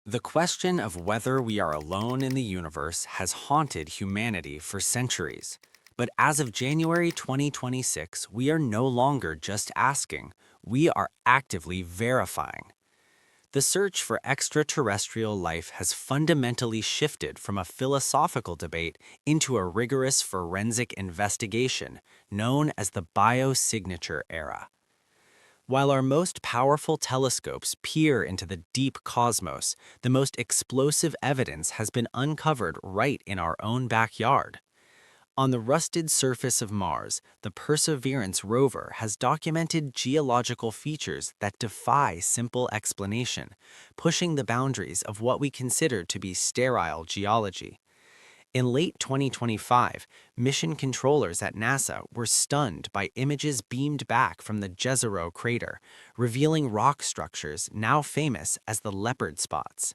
The question of whether we are alone in the universe has haunted humanity for centuries. But as of January 2026, we are no longer just asking, we are actively verifying. The search for extraterrestrial life has fundamentally shifted from a philosophical debate into a rigorous forensic investigation known as the biosignature era. While our most powerful telescopes peer into the deep cosmos, the most explosive evidence has been uncovered right in our own backyard. On the rusted surface of Mars, the Perseverance rover has documented geological features that defy simple explanation, pushing the boundaries of what we consider to be sterile geology. In late 2025, mission controllers at NASA were stunned by images beamed back from the Jezero crater, revealing rock structures now famous as the leopard spots.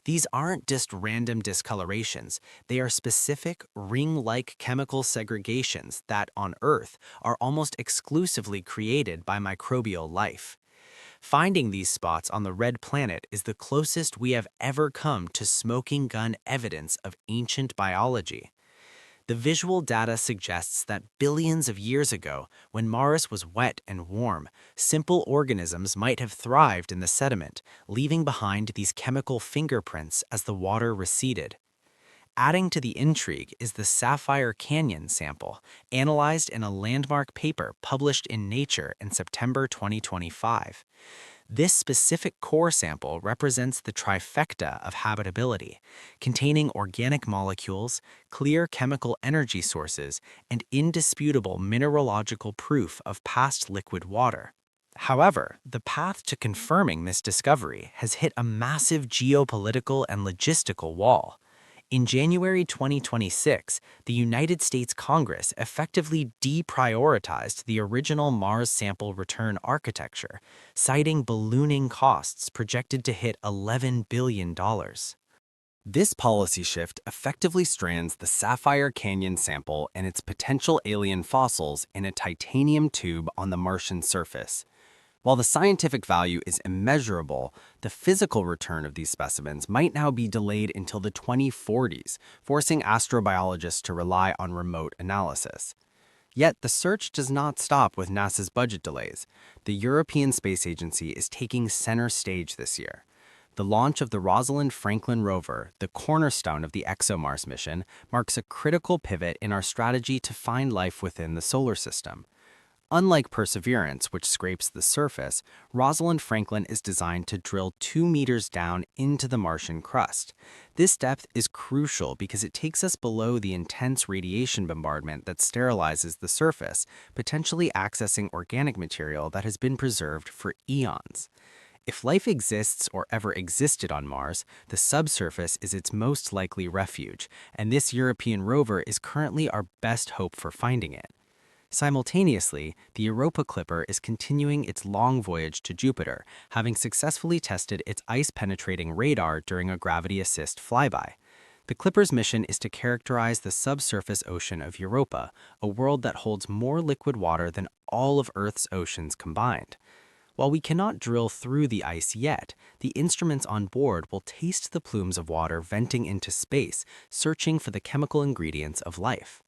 These aren't just random discolorations, they are specific, ring-like chemical segregations that, on Earth, are almost exclusively created by microbial life. Finding these spots on the red planet is the closest we have ever come to smoking gun evidence of ancient biology. The visual data suggests that billions of years ago, when Mars was wet and warm, simple organisms might have thrived in the sediment, leaving behind these chemical fingerprints as the water receded. Adding to the intrigue is the Sapphire Canyon sample, analyzed in a landmark paper published in Nature in September 2025. This specific core sample represents the trifecta of habitability, containing organic molecules, clear chemical energy sources, and indisputable mineralogical proof of past liquid water. However, the path to confirming this discovery has hit a massive geopolitical and logistical wall. In January 2026, the United States Congress effectively deprioritized the original Mars sample return architecture, citing ballooning costs projected to hit $11 billion. This policy shift effectively strands the Sapphire Canyon sample and its potential alien fossils in a titanium tube on the Martian surface. While the scientific value is immeasurable, the physical return of these specimens might now be delayed until the 2040s, forcing astrobiologists to rely on remote analysis. Yet the search does not stop with NASA's budget delays. The European Space Agency is taking center stage this year. The launch of the Rosalind Franklin rover, the cornerstone of the ExoMars mission, marks a critical pivot in our strategy to find life within the solar system. Unlike Perseverance, which scrapes the surface, Rosalind Franklin is designed to drill 2 meters down into the Martian crust. This depth is crucial because it takes us below the intense radiation bombardment that sterilizes the surface, potentially accessing organic material that has been preserved for eons. If life exists or ever existed on Mars, the subsurface is its most likely refuge, and this European rover is currently our best hope for finding it. Simultaneously, the Europa Clipper is continuing its long voyage to Jupiter, having successfully tested its ice-penetrating radar during a gravity-assist flyby. The Clipper's mission is to characterize the subsurface ocean of Europa, a world that holds more liquid water than all of Earth's oceans combined. While we cannot drill through the ice yet, the instruments on board will taste the plumes of water venting into space, searching for the chemical ingredients of life.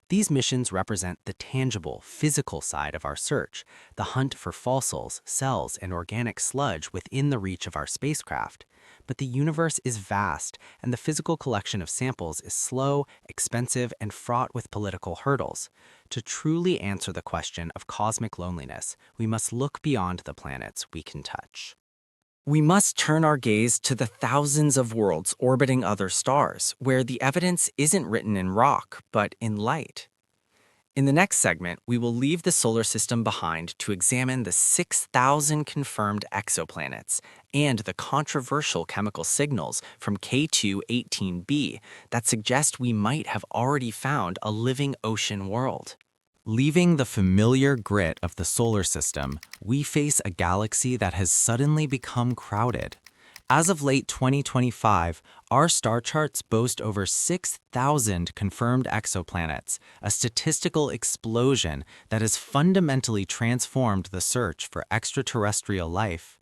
These missions represent the tangible, physical side of our search, the hunt for fossils, cells, and organic sludge within the reach of our spacecraft. But the universe is vast, and the physical collection of samples is slow, expensive, and fraught with political hurdles. To truly answer the question of cosmic loneliness, we must look beyond the planets we can touch. We must turn our gaze to the thousands of worlds orbiting other stars, where the evidence isn't written in rock, but in light. In the next segment, we will leave the solar system behind to examine the 6,000 confirmed exoplanets and the controversial chemical signals from K2-18b that suggest we might have already found a living ocean world. Leaving the familiar grit of the solar system, we face a galaxy that has suddenly become crowded. As of late 2025, our star charts boast over 6,000 confirmed exoplanets, a statistical explosion that has fundamentally transformed the search for extraterrestrial life.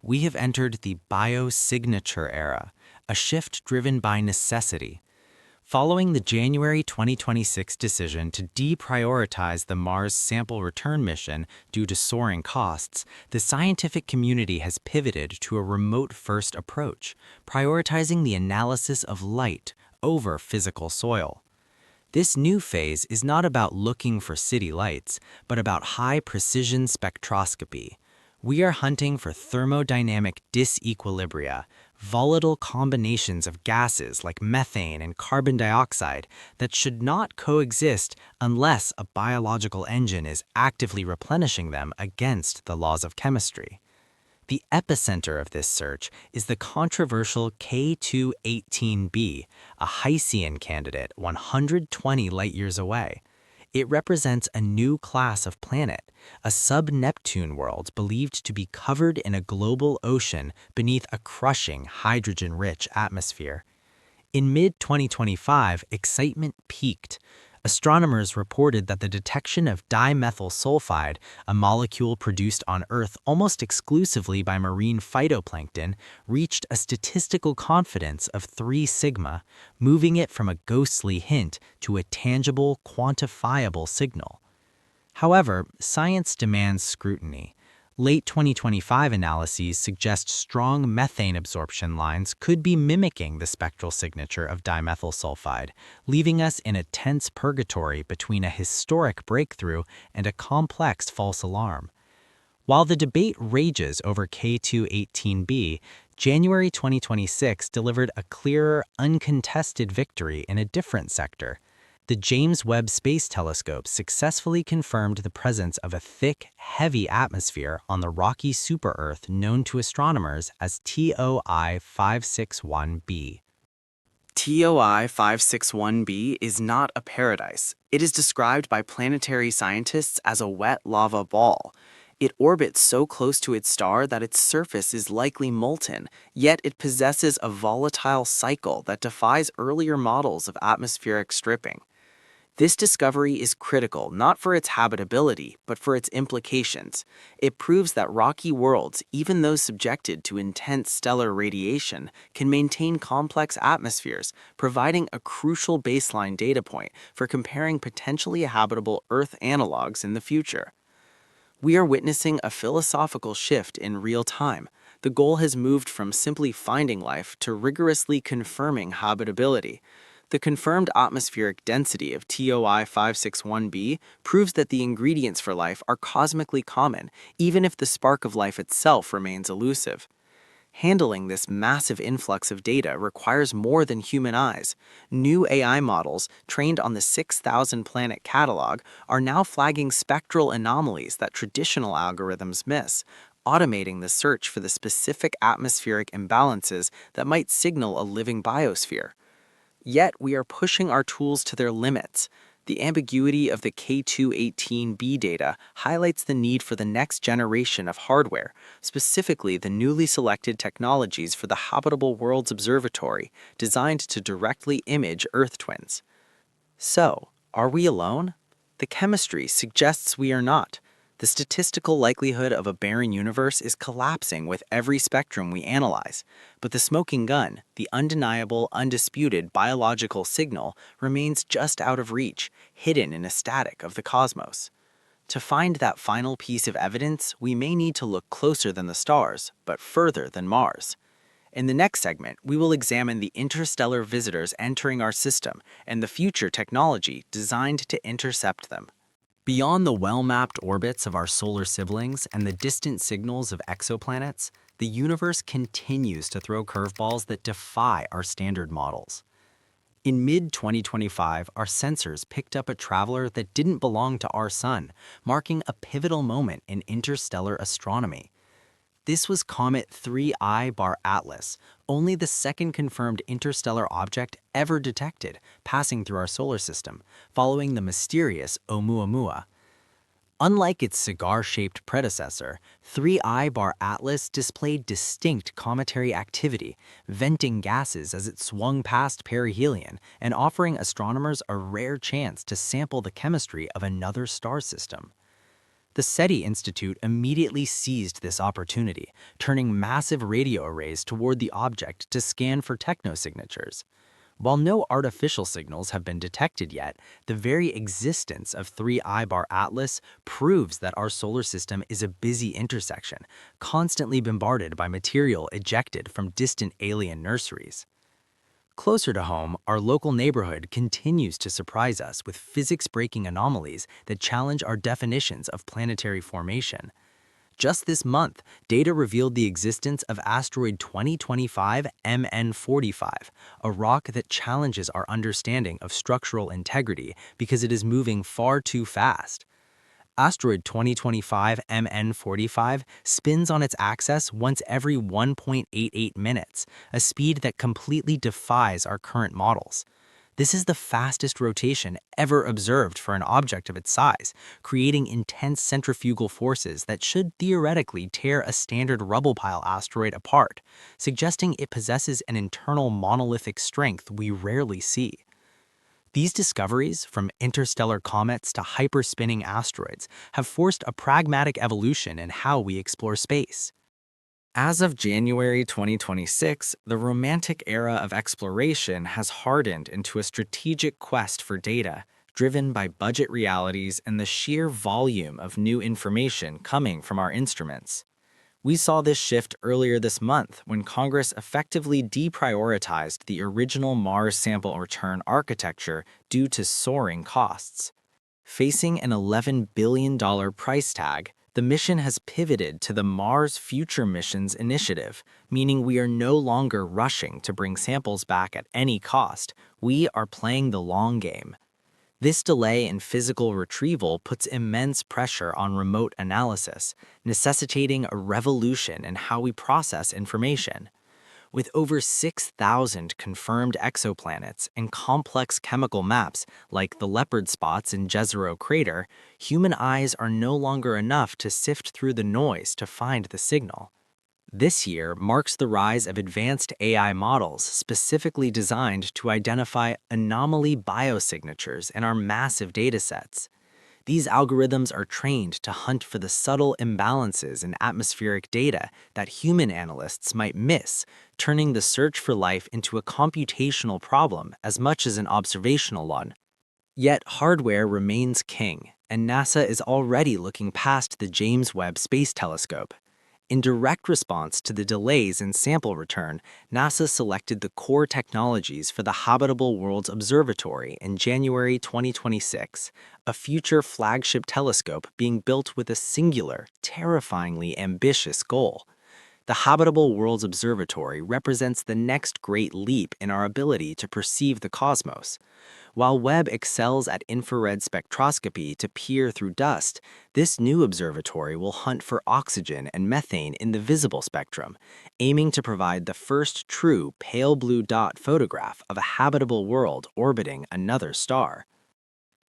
We have entered the biosignature era, a shift driven by necessity. Following the January 2026 decision to deprioritize the Mars sample return mission due to soaring costs, the scientific community has pivoted to a remote-first approach, prioritizing the analysis of light over physical soil. This new phase is not about looking for city lights, but about high-precision spectroscopy. We are hunting for thermodynamic disequilibria, volatile combinations of gases like methane and carbon dioxide that should not coexist unless a biological engine is actively replenishing them against the laws of chemistry. The epicenter of this search is the controversial K2-18b, a hycean candidate 120 light-years away. It represents a new class of planet, a sub-Neptune world believed to be covered in a global ocean beneath a crushing hydrogen-rich atmosphere. In mid-2025, excitement peaked. Astronomers reported that the detection of dimethyl sulfide, a molecule produced on Earth almost exclusively by marine phytoplankton, reached a statistical confidence of 3 sigma, moving it from a ghostly hint to a tangible, quantifiable signal. However, science demands scrutiny. Late 2025 analyses suggest strong methane absorption lines could be mimicking the spectral signature of dimethyl sulfide, leaving us in a tense purgatory between a historic breakthrough and a complex false alarm. While the debate rages over K2-18b, January 2026 delivered a clearer, uncontested victory in a different sector. The James Webb Space Telescope successfully confirmed the presence of a thick, heavy atmosphere on the rocky super-Earth known to astronomers as TOI 561b. TOI 561b is not a paradise. It is described by planetary scientists as a wet lava ball. It orbits so close to its star that its surface is likely molten, yet it possesses a volatile cycle that defies earlier models of atmospheric stripping. This discovery is critical not for its habitability, but for its implications. It proves that rocky worlds, even those subjected to intense stellar radiation, can maintain complex atmospheres, providing a crucial baseline data point for comparing potentially habitable Earth analogs in the future. We are witnessing a philosophical shift in real time. The goal has moved from simply finding life to rigorously confirming habitability. The confirmed atmospheric density of TOI 561b proves that the ingredients for life are cosmically common, even if the spark of life itself remains elusive. Handling this massive influx of data requires more than human eyes. New AI models, trained on the 6,000 planet catalog, are now flagging spectral anomalies that traditional algorithms miss, automating the search for the specific atmospheric imbalances that might signal a living biosphere. Yet we are pushing our tools to their limits. The ambiguity of the K2-18b data highlights the need for the next generation of hardware, specifically the newly selected technologies for the Habitable Worlds Observatory, designed to directly image Earth twins. So, are we alone? The chemistry suggests we are not. The statistical likelihood of a barren universe is collapsing with every spectrum we analyze, but the smoking gun, the undeniable, undisputed biological signal, remains just out of reach, hidden in a static of the cosmos. To find that final piece of evidence, we may need to look closer than the stars, but further than Mars. In the next segment, we will examine the interstellar visitors entering our system and the future technology designed to intercept them. Beyond the well-mapped orbits of our solar siblings and the distant signals of exoplanets, the universe continues to throw curveballs that defy our standard models. In mid-2025, our sensors picked up a traveler that didn't belong to our sun, marking a pivotal moment in interstellar astronomy. This was Comet 3I Bar Atlas, only the second confirmed interstellar object ever detected passing through our solar system, following the mysterious Oumuamua. Unlike its cigar-shaped predecessor, 3I Bar Atlas displayed distinct cometary activity, venting gases as it swung past perihelion and offering astronomers a rare chance to sample the chemistry of another star system. The SETI Institute immediately seized this opportunity, turning massive radio arrays toward the object to scan for technosignatures. While no artificial signals have been detected yet, the very existence of 3I-bar Atlas proves that our solar system is a busy intersection, constantly bombarded by material ejected from distant alien nurseries. Closer to home, our local neighborhood continues to surprise us with physics-breaking anomalies that challenge our definitions of planetary formation. Just this month, data revealed the existence of asteroid 2025 MN45, a rock that challenges our understanding of structural integrity because it is moving far too fast. Asteroid 2025 MN45 spins on its axis once every 1.88 minutes, a speed that completely defies our current models. This is the fastest rotation ever observed for an object of its size, creating intense centrifugal forces that should theoretically tear a standard rubble pile asteroid apart, suggesting it possesses an internal monolithic strength we rarely see. These discoveries, from interstellar comets to hyperspinning asteroids, have forced a pragmatic evolution in how we explore space. As of January 2026, the romantic era of exploration has hardened into a strategic quest for data, driven by budget realities and the sheer volume of new information coming from our instruments. We saw this shift earlier this month when Congress effectively deprioritized the original Mars sample return architecture due to soaring costs. Facing an $11 billion price tag, the mission has pivoted to the Mars Future Missions Initiative, meaning we are no longer rushing to bring samples back at any cost. We are playing the long game. This delay in physical retrieval puts immense pressure on remote analysis, necessitating a revolution in how we process information. With over 6,000 confirmed exoplanets and complex chemical maps like the leopard spots in Jezero Crater, human eyes are no longer enough to sift through the noise to find the signal. This year marks the rise of advanced AI models specifically designed to identify anomaly biosignatures in our massive datasets. These algorithms are trained to hunt for the subtle imbalances in atmospheric data that human analysts might miss, turning the search for life into a computational problem as much as an observational one. Yet hardware remains king, and NASA is already looking past the James Webb Space Telescope. In direct response to the delays in sample return, NASA selected the core technologies for the Habitable Worlds Observatory in January 2026, a future flagship telescope being built with a singular, terrifyingly ambitious goal. The Habitable Worlds Observatory represents the next great leap in our ability to perceive the cosmos. While Webb excels at infrared spectroscopy to peer through dust, this new observatory will hunt for oxygen and methane in the visible spectrum, aiming to provide the first true pale blue dot photograph of a habitable world orbiting another star.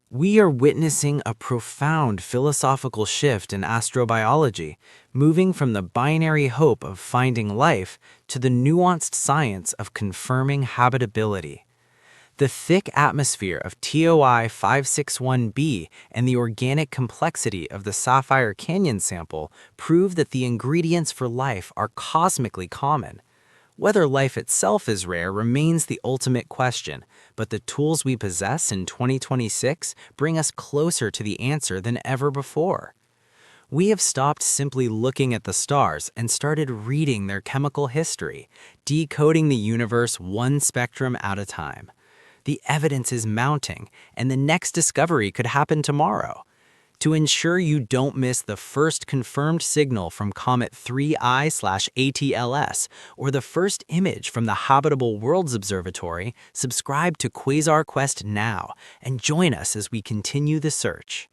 We are witnessing a profound philosophical shift in astrobiology, moving from the binary hope of finding life to the nuanced science of confirming habitability. The thick atmosphere of TOI 561b and the organic complexity of the Sapphire Canyon sample prove that the ingredients for life are cosmically common. Whether life itself is rare remains the ultimate question, but the tools we possess in 2026 bring us closer to the answer than ever before. We have stopped simply looking at the stars and started reading their chemical history, decoding the universe one spectrum at a time. The evidence is mounting, and the next discovery could happen tomorrow. To ensure you don't miss the first confirmed signal from Comet 3I/ATLS or the first image from the Habitable Worlds Observatory, subscribe to Quasar Quest now and join us as we continue the search.